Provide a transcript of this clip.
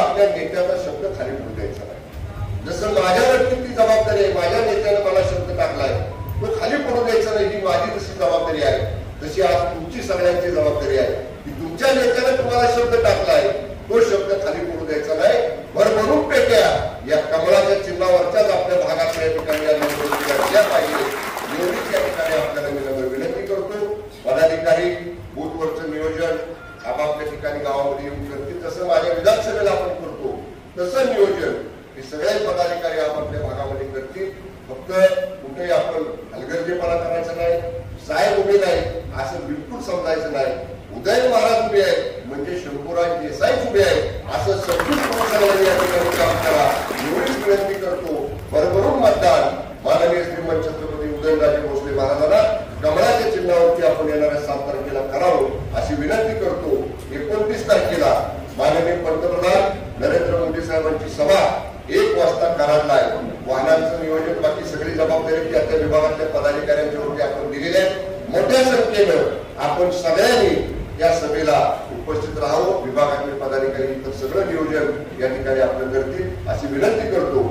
आपल्या नेत्याचा शब्द खाली पडू द्यायचा नाही। जसं माझ्यावरती ती जबाबदारी आहे, माझ्या नेत्याने मला शब्द टाकलाय तो खाली पडू द्यायचा नाही, ही माझी जशी जबाबदारी आहे तशी आज तुमची सगळ्यांची जबाबदारी आहे की तुमच्या नेत्याने तुम्हाला शब्द टाकलाय तो शब्द खाली पडू द्यायचा नाही। भरभरून पेट्या या कमळाच्या चिन्हावरच्याच आपल्या भागातल्या ठिकाणी या पाहिजे एवढीच या ठिकाणी आपल्याला मी विनंती करतो। पदाधिकारी बूथवरचं नियोजन आपापल्या ठिकाणी गावामध्ये येऊन करतील, तसं माझ्या विधानसभेला आपण करतो तसं नियोजन हे सगळे पदाधिकारी आपापल्या भागामध्ये करतील। फक्त कुठेही आपण हलगर्जीपणा करायचा नाही, साहेब उभे नाही असं बिलकुल समजायचं नाही, उदय महाराज उभे आहेत म्हणजे शंभूराज देसाई उभे आहेत असं समजून या ठिकाणी काम करा एवढीच विनंती करतो। भरभरून मतदान माननीय श्रीमंत छत्रपती उदयनराजे भोसले महाराजांना कमळाच्या चिन्हावरती आपण येणाऱ्या 7 तारखेला करावं अशी विनंती करतो। 29 तारखेला माननीय पंतप्रधान नरेंद्र मोदी साहेबांची सभा 1 वाजता कराडला आहे। वाहनांचं नियोजन बाकी सगळी जबाबदारी त्या त्या विभागातल्या पदाधिकाऱ्यांच्यावरती आपण दिलेली आहे। मोठ्या संख्येनं आपण सगळ्यांनी या सभेला उपस्थित राहावं, विभागातले पदाधिकारी सगळं नियोजन या ठिकाणी आपण करतील अशी विनंती करतो।